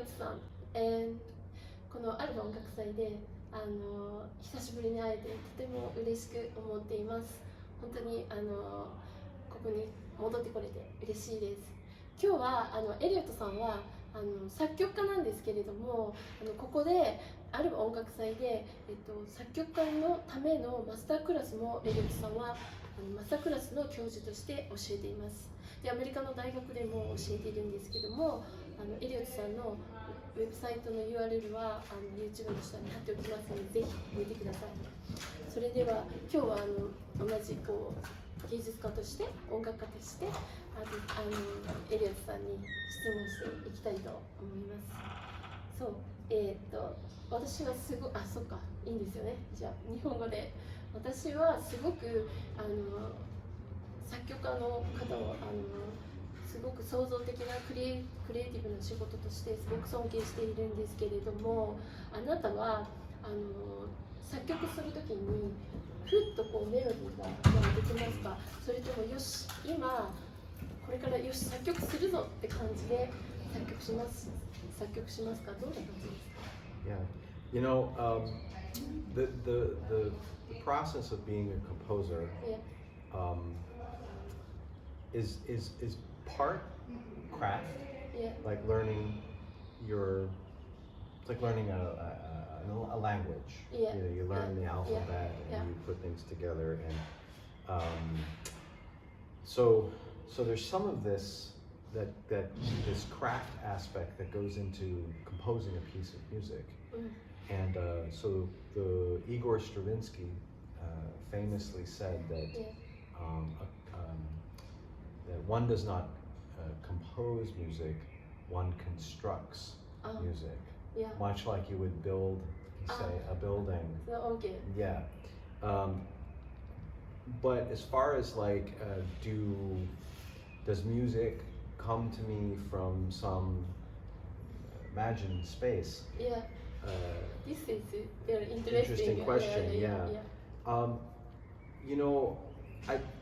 ットさん、このアルバ音楽祭で久しぶりに会えてとても嬉しく思っています。本当にここに戻ってこれて嬉しいです。今日はエリオットさんは作曲家なんですけれども、ここである音楽祭で、作曲家のためのマスタークラスもエリオットさんはマスタークラスの教授として教えています。で、アメリカの大学でも教えているんですけども、エリオットさんのウェブサイトの URL はYouTube の下に貼っておきますので、ぜひ見てください。それでは今日は同じ芸術家として音楽家としてエリオットさんに質問していきたいと思います。そう、私はすごそっか、いいんですよね。じゃあ日本語で。私はすごく作曲家の方をすごく創造的なクリエイティブな仕事としてすごく尊敬しているんですけれども、あなたは作曲するときにふっとメロディーができますか？それともよし、今これからよし作曲するぞって感じで作曲しますか？どんな感じですか？ Yeah, you know, the process of being a composer is part craft, like learning it's like learning a language. You know, you learn the alphabet and you put things together, and so there's some of this this craft aspect that goes into composing a piece of music. And so the Igor Stravinsky famously said that that one does not compose music, one constructs music. Much like you would build, say, a building. Okay. Yeah. But as far as like, does music come to me from some imagined space? Yeah. This is very interesting question. You know,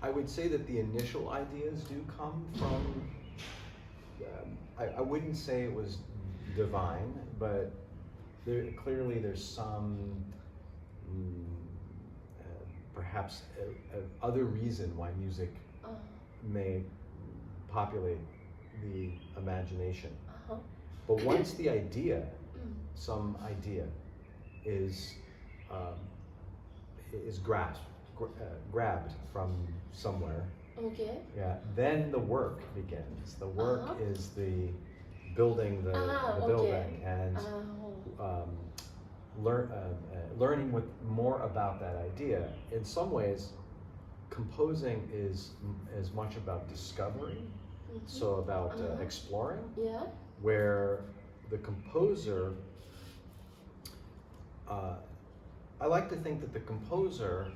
I would say that the initial ideas do come from. I wouldn't say it was divine, but clearly there's some perhaps other reason why music may populate the imagination. But once the idea, some idea is grabbed from somewhere. Okay. Yeah. Then the work begins. The work is the building the building and learning more about that idea. In some ways, composing is as much about discovery, so about exploring. Yeah. Where the composer, I like to think that the composer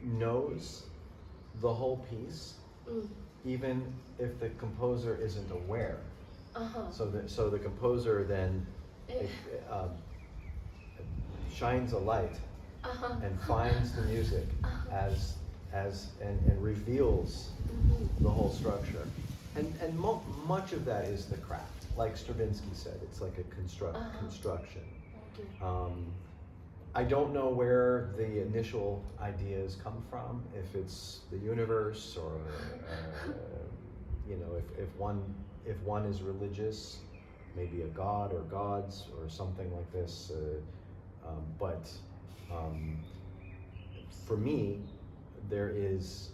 knows the whole piece, even if the composer isn't aware. So the composer then shines a light and finds the music and reveals the whole structure. And much of that is the craft. Like Stravinsky said, it's like a construction. Okay. I don't know where the initial ideas come from, if it's the universe or you know, if one is religious, maybe a god or gods or something like this. But for me, there is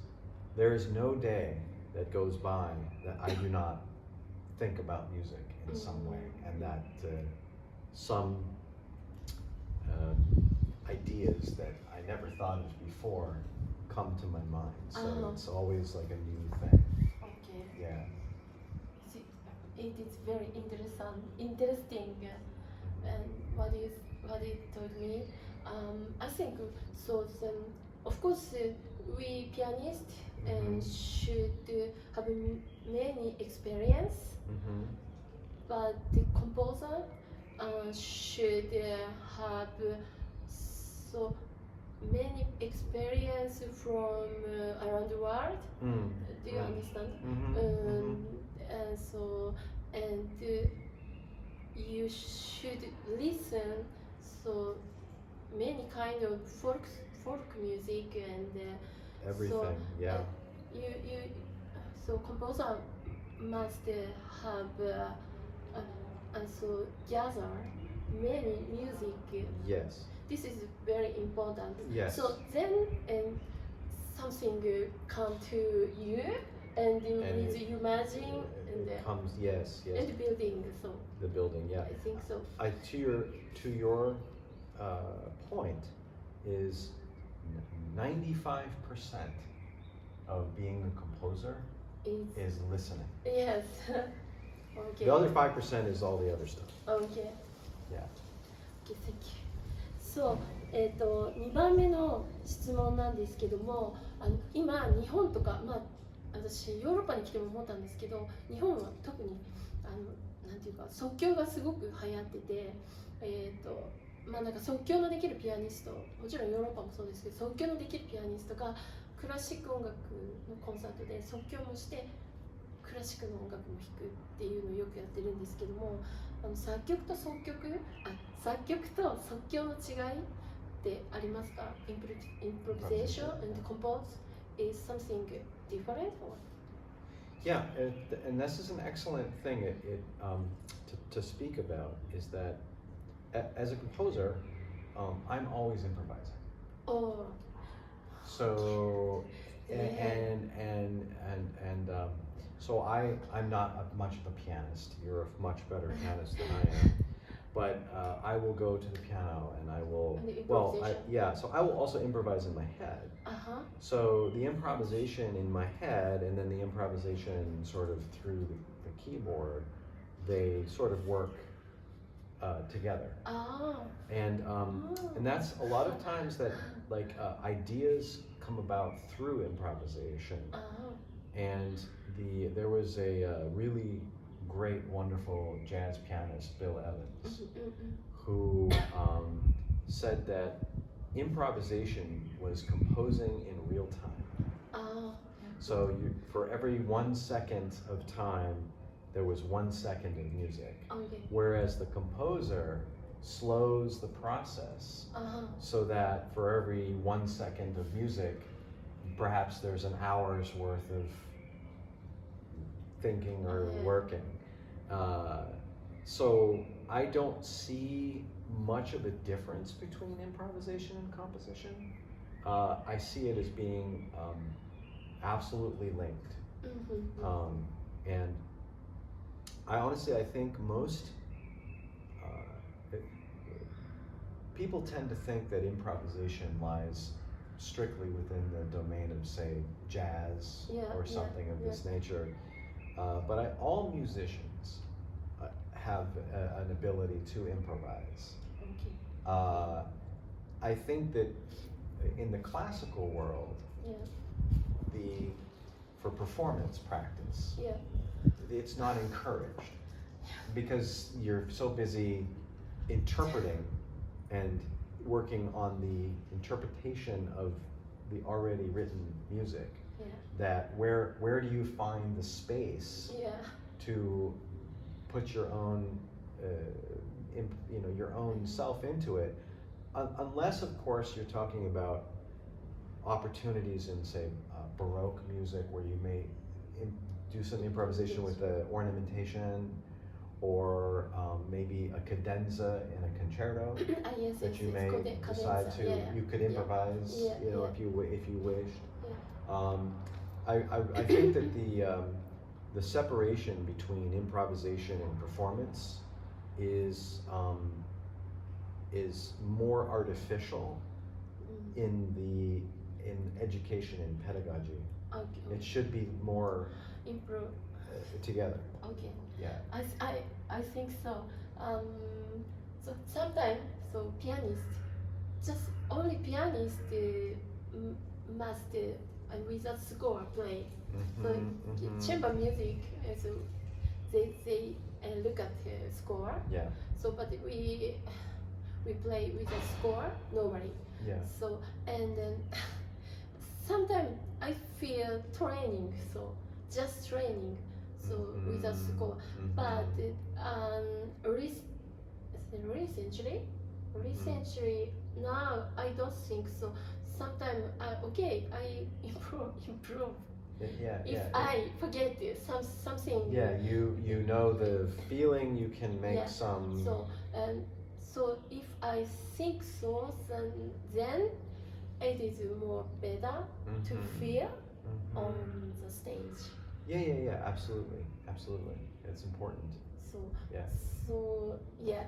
no day that goes by that I do not think about music in some way, and that some ideas that I never thought of before come to my mind. So it's always like a new thing. Okay. Yeah. It is very interesting. And what you told me, I think so. Of course, we pianists should have many experience, but the composer should have so many experience from around the world. Do you understand? And you should listen so many kind of folk music and Everything, so, yeah. You so composer must have also gather many music. Yes. This is very important. Yes. So then something come to you and you And with imagine and it comes, yes. and building. So The building, yeah. I think so. To your point is 95% of being a composer is listening. Yes. Okay. The other 5% is all the other stuff. Okay. Yeah. Okay, thank you. そう、2番目の質問なんですけども、今日本とか、私ヨーロッパに来ても思ったんですけど、日本は特になんていうか即興がすごく流行ってて、なんか即興のできるピアニスト、もちろんヨーロッパもそうですけど、即興のできるピアニストがクラシック音楽のコンサートで即興もしてクラシックの音楽も弾くっていうのをよくやってるんですけども、作曲と即興の違いってありますか？ Improvisation and compose is something different or? Yeah, and this is an excellent thing to speak about is that as a composer, I'm always improvising. Oh. So so I'm not much of a pianist. You're a much better pianist than I am. But I will go to the piano and I will. So I will also improvise in my head. Uh-huh. So the improvisation in my head and then the improvisation sort of through the keyboard, they sort of work together. Oh. And that's a lot of times that ideas come about through improvisation. Oh. And there was a really great, wonderful jazz pianist, Bill Evans, who said that improvisation was composing in real time. Oh. So for every 1 second of time, there was 1 second of music. Okay. Whereas the composer slows the process so that for every 1 second of music, perhaps there's an hour's worth of thinking or working. So I don't see much of a difference between improvisation and composition. I see it as being absolutely linked. And I think most people tend to think that improvisation lies strictly within the domain of, say, jazz or something of this nature. But all musicians have an ability to improvise. Okay. I think that in the classical world, for performance practice, it's not encouraged because you're so busy interpreting and working on the interpretation of the already written music. That where do you find the space to put your own your own self into it, unless of course you're talking about opportunities in, say, Baroque music where you may do some improvisation with the ornamentation, or maybe a cadenza in a concerto that you may decide to you could improvise if you wished. I think that the separation between improvisation and performance is more artificial in education and pedagogy. Okay. It should be more together. Okay. Yeah. I think so. So sometimes pianist, just only pianist must without score play. So chamber music, they look at the score. Yeah. So but we play with a score normally. Yeah. So and then sometimes I feel training, so just training, so without score. But recently now I don't think so. Sometimes okay, I improve. If I forget something. Yeah, you know the feeling, you can make some. So if I think so, then it is more better to feel on the stage. Yeah, absolutely. It's important. So yeah.